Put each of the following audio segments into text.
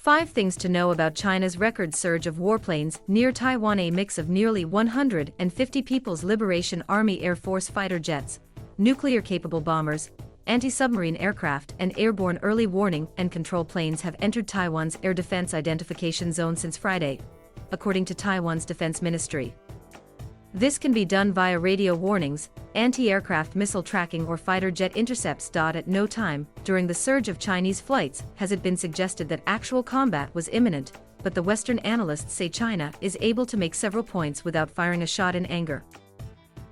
5 things to know about China's record surge of warplanes near Taiwan. A mix of nearly 150 People's Liberation Army Air Force fighter jets, nuclear-capable bombers, anti-submarine aircraft and airborne early warning and control planes have entered Taiwan's air defense identification zone since Friday, according to Taiwan's defense ministry. This can be done via radio warnings, anti-aircraft missile tracking or fighter jet intercepts. At no time during the surge of Chinese flights has it been suggested that actual combat was imminent, but the Western analysts say China is able to make several points without firing a shot in anger.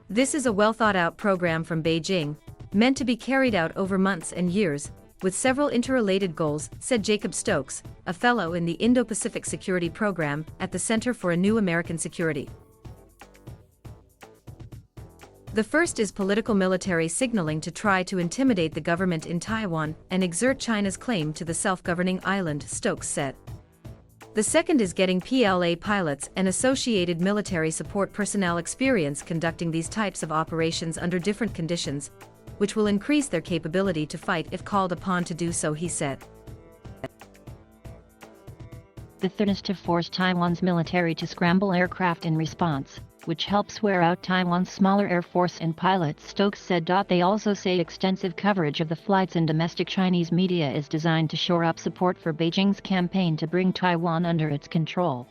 This is a well-thought-out program from Beijing, meant to be carried out over months and years, with several interrelated goals, said Jacob Stokes, a fellow in the Indo-Pacific Security Program at the Center for a New American Security. The first is political military signaling to try to intimidate the government in Taiwan and exert China's claim to the self-governing island, Stokes said. The second is getting PLA pilots and associated military support personnel experience conducting these types of operations under different conditions, which will increase their capability to fight if called upon to do so, he said. The third is to force Taiwan's military to scramble aircraft in response, which helps wear out Taiwan's smaller air force and pilots, Stokes said. They also say extensive coverage of the flights in domestic Chinese media is designed to shore up support for Beijing's campaign to bring Taiwan under its control.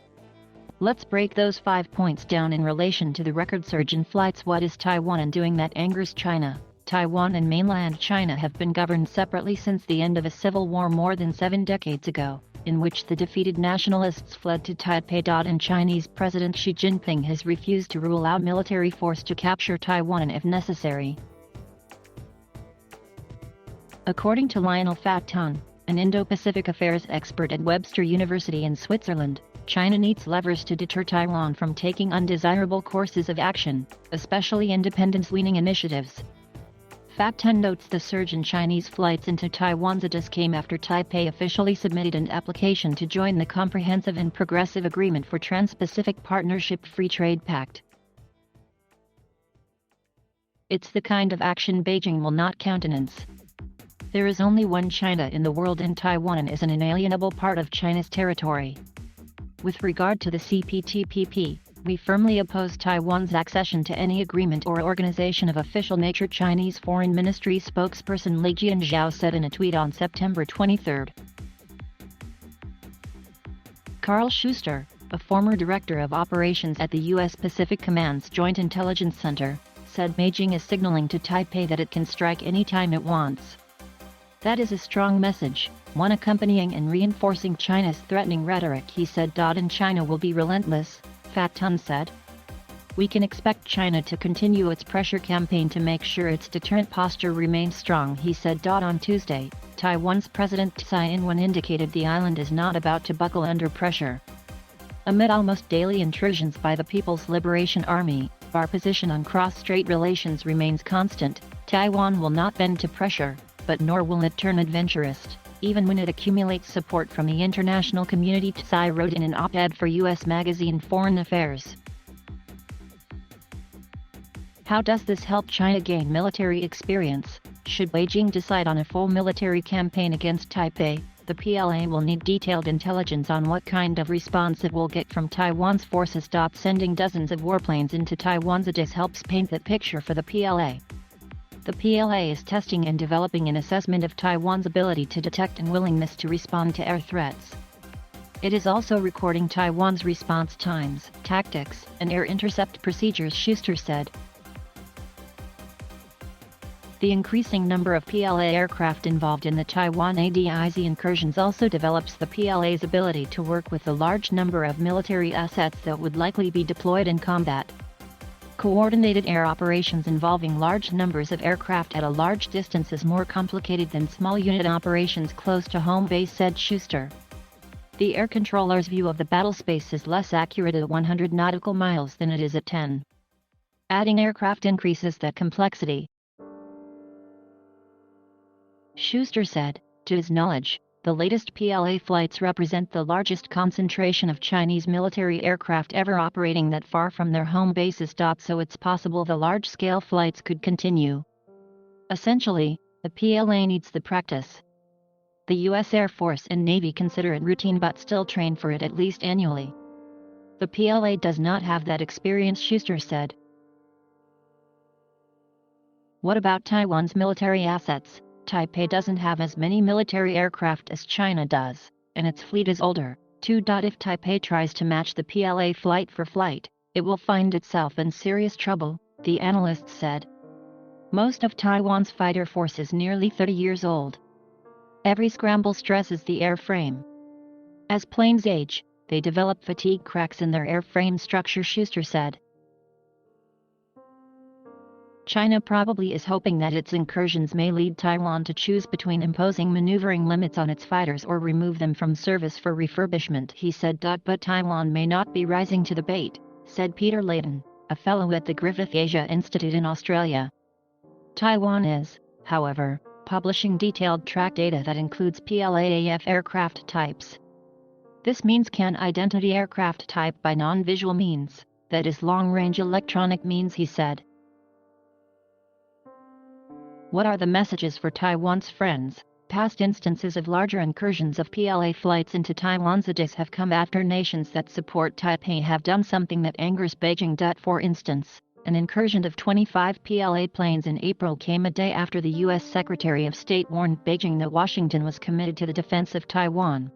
Let's break those 5 points down in relation to the record surge in flights. What is Taiwan doing that angers China? Taiwan and mainland China have been governed separately since the end of a civil war more than 7 decades ago, in which the defeated nationalists fled to Taipei. And Chinese President Xi Jinping has refused to rule out military force to capture Taiwan if necessary. According to Lionel Fatton, an Indo-Pacific affairs expert at Webster University in Switzerland, China needs levers to deter Taiwan from taking undesirable courses of action, especially independence-leaning initiatives. Fatton notes the surge in Chinese flights into Taiwan's ATIS came after Taipei officially submitted an application to join the Comprehensive and Progressive Agreement for Trans-Pacific Partnership Free Trade Pact. It's the kind of action Beijing will not countenance. There is only one China in the world and Taiwan is an inalienable part of China's territory. With regard to the CPTPP, we firmly oppose Taiwan's accession to any agreement or organization of official nature, Chinese Foreign Ministry spokesperson Li Jianzhao said in a tweet on September 23. Carl Schuster, a former director of operations at the U.S. Pacific Command's Joint Intelligence Center, said Beijing is signaling to Taipei that it can strike any time it wants. That is a strong message, one accompanying and reinforcing China's threatening rhetoric, he said. And China will be relentless, Fatton said. We can expect China to continue its pressure campaign to make sure its deterrent posture remains strong, he said. On Tuesday, Taiwan's President Tsai Ing-wen indicated the island is not about to buckle under pressure. Amid almost daily intrusions by the People's Liberation Army, our position on cross-strait relations remains constant. Taiwan will not bend to pressure, but nor will it turn adventurist, even when it accumulates support from the international community, Tsai wrote in an op-ed for U.S. magazine Foreign Affairs. How does this help China gain military experience? Should Beijing decide on a full military campaign against Taipei, the PLA will need detailed intelligence on what kind of response it will get from Taiwan's forces. Sending dozens of warplanes into Taiwan's ATIS helps paint that picture for the PLA. The PLA is testing and developing an assessment of Taiwan's ability to detect and willingness to respond to air threats. It is also recording Taiwan's response times, tactics, and air intercept procedures, Schuster said. The increasing number of PLA aircraft involved in the TaiwanA DIZ incursions also develops the PLA's ability to work with the large number of military assets that would likely be deployed in combat. Coordinated air operations involving large numbers of aircraft at a large distance is more complicated than small unit operations close to home base, said Schuster. The air controller's view of the battlespace is less accurate at 100 nautical miles than it is at 10. Adding aircraft increases that complexity. Schuster said, to his knowledge, the latest PLA flights represent the largest concentration of Chinese military aircraft ever operating that far from their home bases. So it's possible the large-scale flights could continue. Essentially, the PLA needs the practice. The U.S. Air Force and Navy consider it routine but still train for it at least annually. The PLA does not have that experience, Schuster said. What about Taiwan's military assets? Taipei doesn't have as many military aircraft as China does, and its fleet is older, too. If Taipei tries to match the PLA flight for flight, it will find itself in serious trouble, the analyst said. Most of Taiwan's fighter force is nearly 30 years old. Every scramble stresses the airframe. As planes age, they develop fatigue cracks in their airframe structure, Schuster said. China probably is hoping that its incursions may lead Taiwan to choose between imposing maneuvering limits on its fighters or remove them from service for refurbishment, he said. But Taiwan may not be rising to the bait, said Peter Layton, a fellow at the Griffith Asia Institute in Australia. Taiwan is, however, publishing detailed track data that includes PLAAF aircraft types. This means can identity aircraft type by non-visual means, that is long-range electronic means, he said. What are the messages for Taiwan's friends? Past instances of larger incursions of PLA flights into Taiwan's airs have come after nations that support Taipei have done something that angers Beijing. For instance, an incursion of 25 PLA planes in April came a day after the U.S. Secretary of State warned Beijing that Washington was committed to the defense of Taiwan.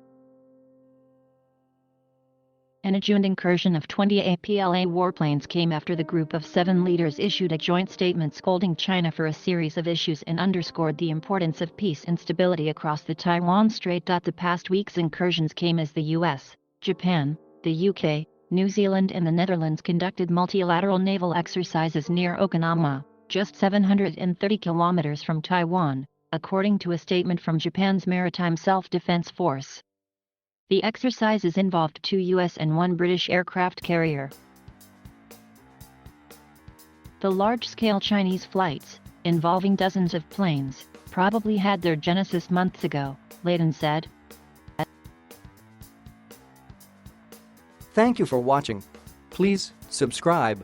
An adjourned incursion of 28 PLA warplanes came after the Group of 7 leaders issued a joint statement scolding China for a series of issues and underscored the importance of peace and stability across the Taiwan Strait. The past week's incursions came as the U.S., Japan, the UK, New Zealand and the Netherlands conducted multilateral naval exercises near Okinawa, just 730 kilometers from Taiwan, according to a statement from Japan's Maritime Self-Defense Force. The exercises involved 2 U.S. and 1 British aircraft carrier. The large-scale Chinese flights, involving dozens of planes, probably had their genesis months ago, Layton said. Thank you for watching. Please subscribe.